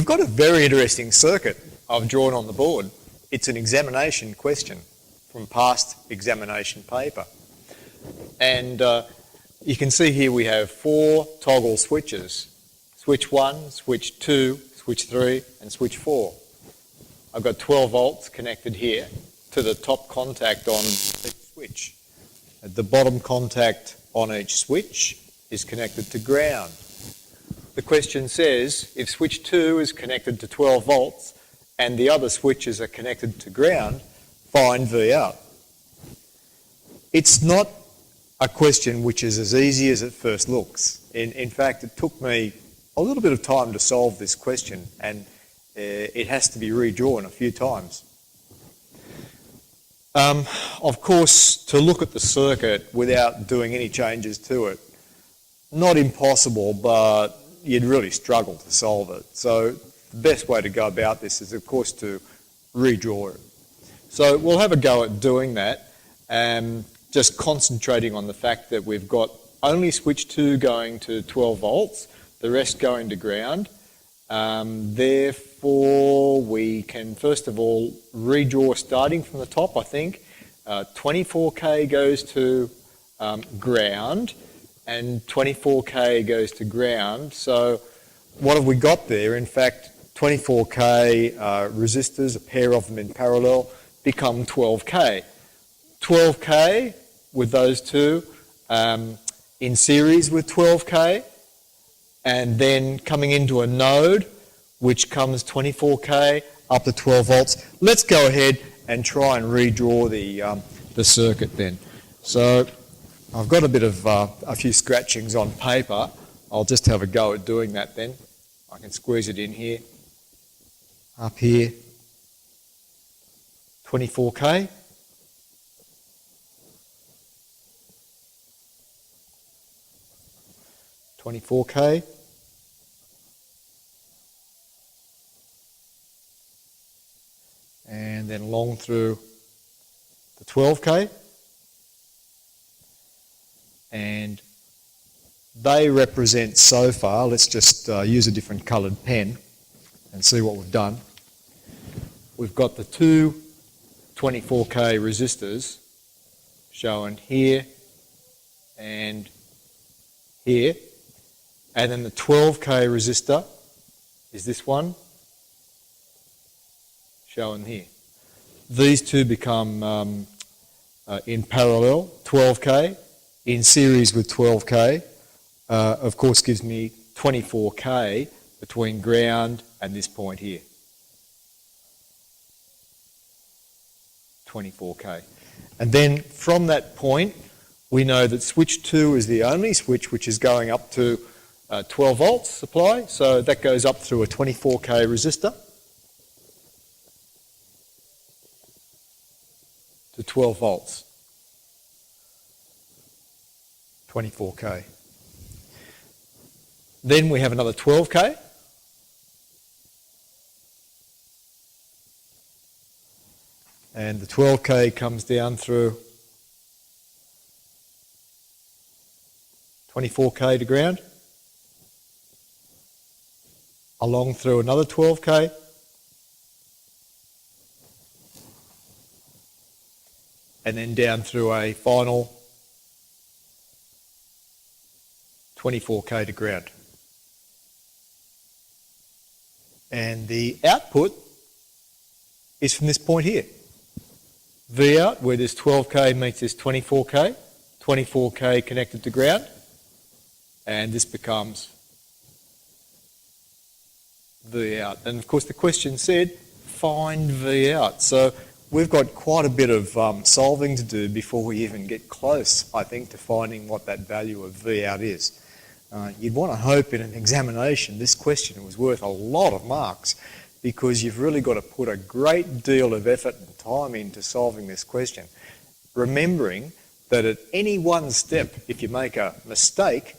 we've got a very interesting circuit I've drawn on the board. It's an examination question from past examination paper. And you can see here we have 4 toggle switches. Switch 1, switch 2, switch 3 and switch 4. I've got 12 volts connected here to the top contact on each switch. The bottom contact on each switch is connected to ground. The question says if switch 2 is connected to 12 volts and the other switches are connected to ground, find V out. It's not a question which is as easy as it first looks. In fact, it took me a little bit of time to solve this question, and it has to be redrawn a few times. Of course, to look at the circuit without doing any changes to it, not impossible, but you'd really struggle to solve it. So the best way to go about this is, of course, to redraw it. So we'll have a go at doing that, just concentrating on the fact that we've got only switch 2 going to 12 volts, the rest going to ground. Therefore, we can first of all redraw starting from the top, I think. 24K goes to ground and 24K goes to ground. So what have we got there? In fact, 24K resistors, a pair of them in parallel, become 12K. 12K with those two in series with 12K, and then coming into a node which comes 24K up to 12 volts. Let's go ahead and try and redraw the circuit then. So I've got a bit of a few scratchings on paper. I'll just have a go at doing that then. I can squeeze it in here, up here, 24K. $24K. And then along through the 12K. And they represent so far, let's just use a different coloured pen and see what we've done. We've got the two 24K resistors shown here and here. And then the 12K resistor is this one, shown here. These two become in parallel, 12K, in series with 12K, of course gives me 24K between ground and this point here. 24K. And then from that point, we know that switch 2 is the only switch which is going up to 12 volts supply, so that goes up through a 24K resistor to 12 volts, 24K. Then we have another 12K, and the 12K comes down through 24K to ground, along through another 12K, and then down through a final 24K to ground. And the output is from this point here. V out, where this 12K meets this 24K, 24K connected to ground, and this becomes V out. And of course the question said, find V out. So we've got quite a bit of solving to do before we even get close, I think, to finding what that value of V out is. You'd want to hope in an examination this question was worth a lot of marks, because you've really got to put a great deal of effort and time into solving this question. Remembering that at any one step, if you make a mistake,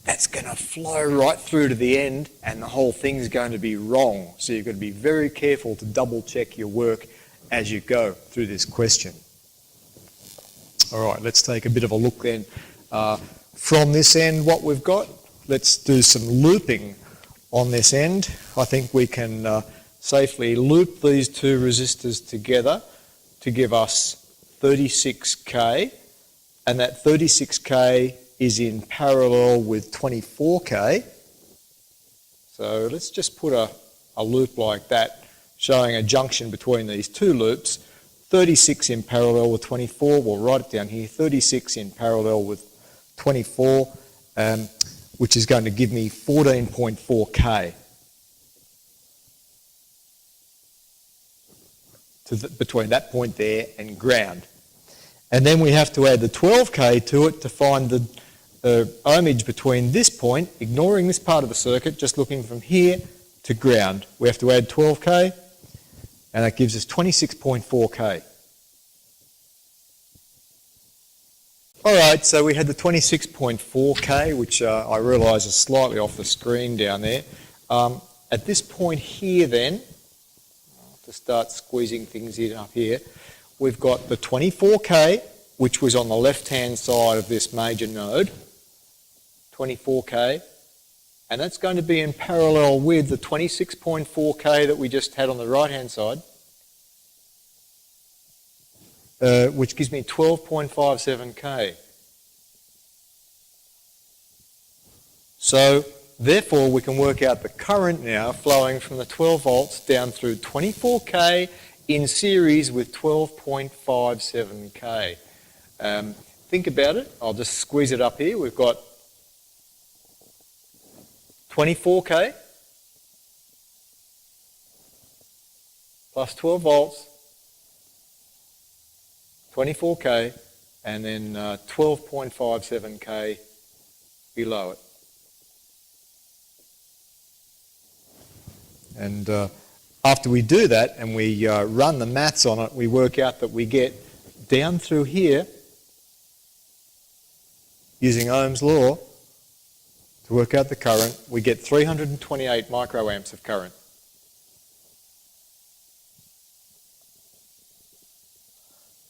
that's going to flow right through to the end and the whole thing's going to be wrong. So you've got to be very careful to double check your work as you go through this question. All right, let's take a bit of a look then. From this end, what we've got, let's do some looping on this end, I think we can safely loop these two resistors together to give us 36k, and that 36k is in parallel with 24k. So let's just put a loop like that, showing a junction between these two loops. 36 in parallel with 24, we'll write it down here, 36 in parallel with 24, which is going to give me 14.4k between that point there and ground. And then we have to add the 12k to it to find the ohmage between this point, ignoring this part of the circuit, just looking from here to ground. We have to add 12k, and that gives us 26.4k. All right, so we had the 26.4k, which I realise is slightly off the screen down there. At this point here then, to start squeezing things in up here, we've got the 24k, which was on the left-hand side of this major node, 24k, and that's going to be in parallel with the 26.4k that we just had on the right-hand side, which gives me 12.57k. So therefore we can work out the current now flowing from the 12 volts down through 24k in series with 12.57k. Think about it. I'll just squeeze it up here. We've got 24k plus 12 volts, 24k, and then 12.57k below it. And after we do that and we run the maths on it, we work out that we get down through here, using Ohm's law to work out the current, we get 328 microamps of current.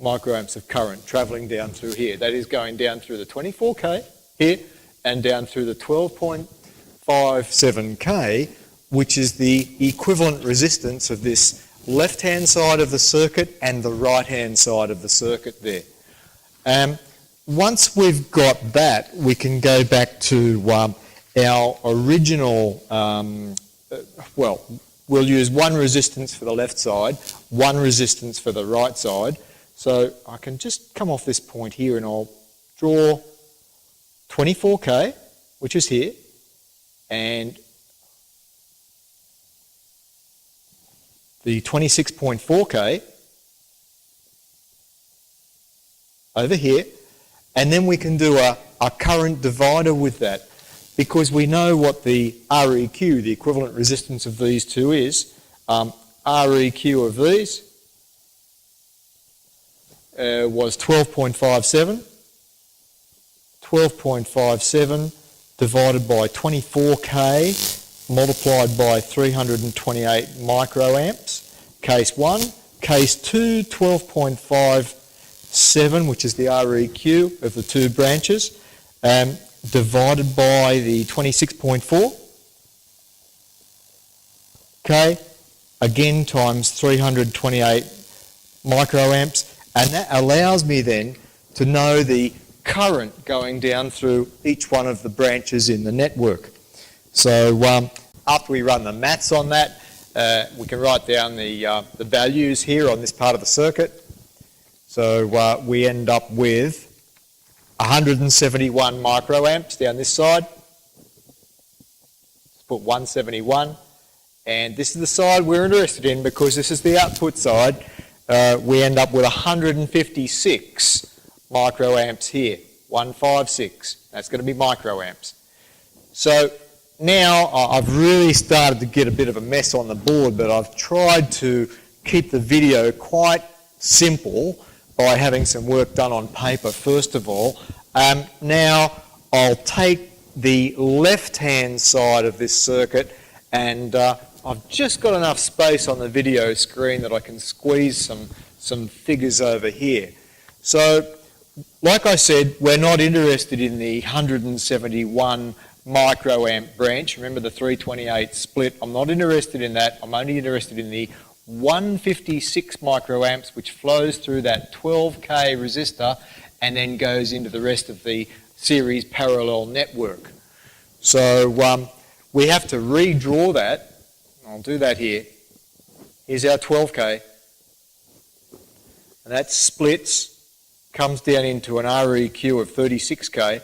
Microamps of current travelling down through here. That is going down through the 24k here and down through the 12.57k, which is the equivalent resistance of this left-hand side of the circuit and the right-hand side of the circuit there. Once we've got that, we can go back to our original, well, we'll use one resistance for the left side, one resistance for the right side. So I can just come off this point here and I'll draw 24k, which is here, and the 26.4k over here, and then we can do a current divider with that, because we know what the REQ, the equivalent resistance of these two, is. REQ of these was 12.57. 12.57 divided by 24k multiplied by 328 microamps, case 1. Case 2, 12.57, which is the REQ of the two branches, divided by the 26.4, okay, again times 328 microamps, and that allows me then to know the current going down through each one of the branches in the network. So after we run the maths on that, we can write down the values here on this part of the circuit. So we end up with 171 microamps down this side. Let's put 171. And this is the side we're interested in because this is the output side. We end up with 156 microamps here. 156. That's going to be microamps. So now I've really started to get a bit of a mess on the board, but I've tried to keep the video quite simple by having some work done on paper first of all. Now I'll take the left-hand side of this circuit, and I've just got enough space on the video screen that I can squeeze some figures over here. So like I said, we're not interested in the 171 microamp branch. Remember the 328 split. I'm not interested in that. I'm only interested in the 156 microamps, which flows through that 12K resistor and then goes into the rest of the series parallel network. So we have to redraw that. I'll do that here. Here's our 12K. And that splits, comes down into an REQ of 36K.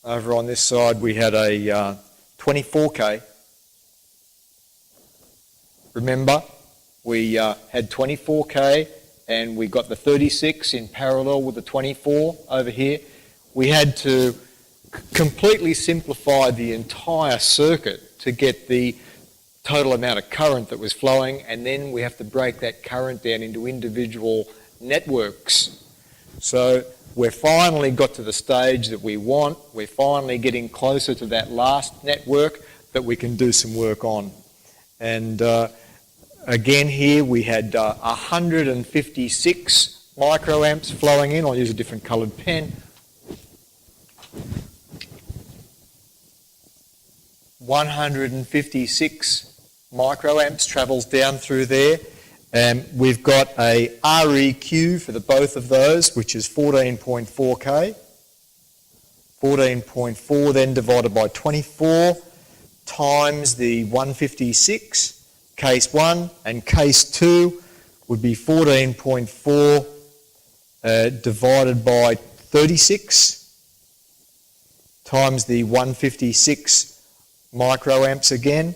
Over on this side we had a 24K. Remember, we had 24K and we got the 36 in parallel with the 24 over here. We had to completely simplify the entire circuit to get the total amount of current that was flowing, and then we have to break that current down into individual networks. So we've finally got to the stage that we want. We're finally getting closer to that last network that we can do some work on. And again here we had 156 microamps flowing in. I'll use a different coloured pen. 156 microamps travels down through there. And we've got a REQ for the both of those, which is 14.4K. 14.4 then divided by 24 times the 156. Case 1 and case 2 would be 14.4 divided by 36 times the 156 microamps again,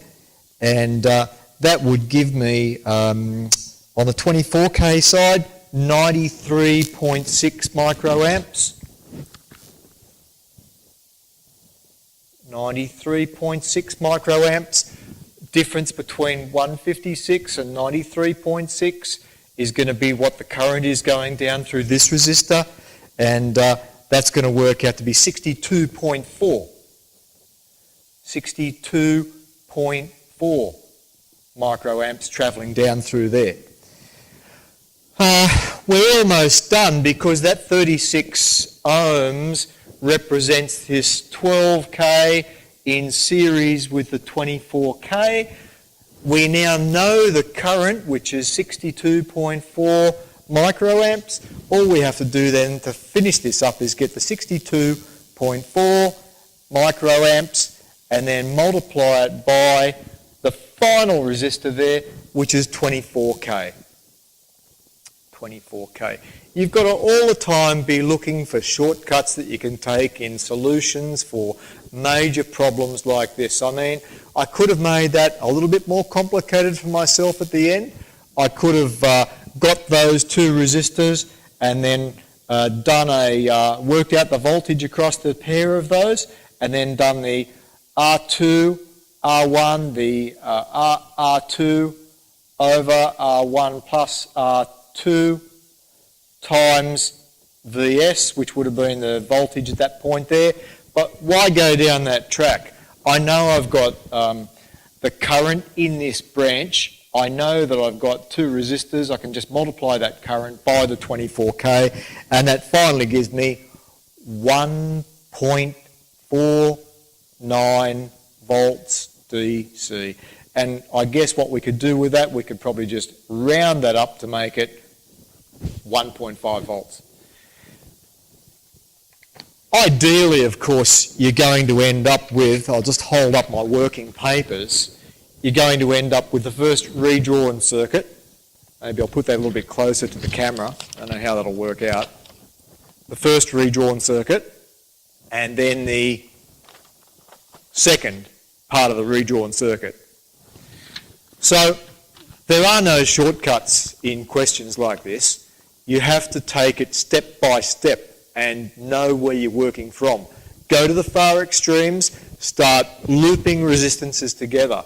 and that would give me, on the 24K side, 93.6 microamps. 93.6 microamps. Difference between 156 and 93.6 is going to be what the current is going down through this resistor, and that's going to work out to be 62.4. 62.4 microamps travelling down through there. We're almost done because that 36 ohms represents this 12K in series with the 24K. We now know the current, which is 62.4 microamps. All we have to do then to finish this up is get the 62.4 microamps and then multiply it by the final resistor there, which is 24K. 24K. You've got to all the time be looking for shortcuts that you can take in solutions for major problems like this. I mean, I could have made that a little bit more complicated for myself at the end. I could have got those two resistors and then worked out the voltage across the pair of those, and then done the R2, R1, the R2 over R1 plus R2 times Vs, which would have been the voltage at that point there. But why go down that track? I know I've got the current in this branch. I know that I've got two resistors. I can just multiply that current by the 24K, and that finally gives me 1.49 volts DC. And I guess what we could do with that, we could probably just round that up to make it 1.5 volts. Ideally, of course, you're going to end up with, I'll just hold up my working papers, you're going to end up with the first redrawn circuit. Maybe I'll put that a little bit closer to the camera. I don't know how that'll work out. The first redrawn circuit, and then the second part of the redrawn circuit. So there are no shortcuts in questions like this. You have to take it step by step and know where you're working from. Go to the far extremes, start looping resistances together.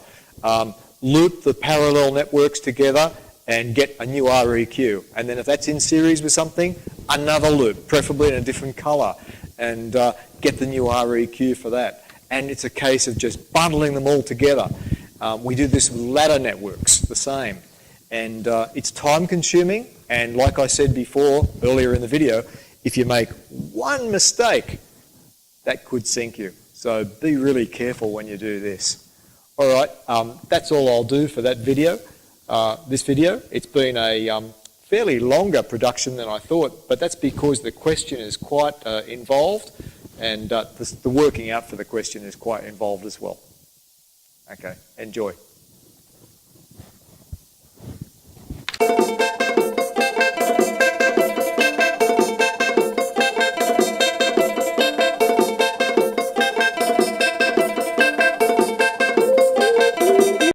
Loop the parallel networks together and get a new REQ. And then if that's in series with something, another loop, preferably in a different colour, and get the new REQ for that. And it's a case of just bundling them all together. We do this with ladder networks, the same. And it's time consuming, and like I said before, earlier in the video, if you make one mistake, that could sink you. So be really careful when you do this. All right, that's all I'll do for that video. This video, it's been a fairly longer production than I thought, but that's because the question is quite involved, and the working out for the question is quite involved as well. Okay, enjoy.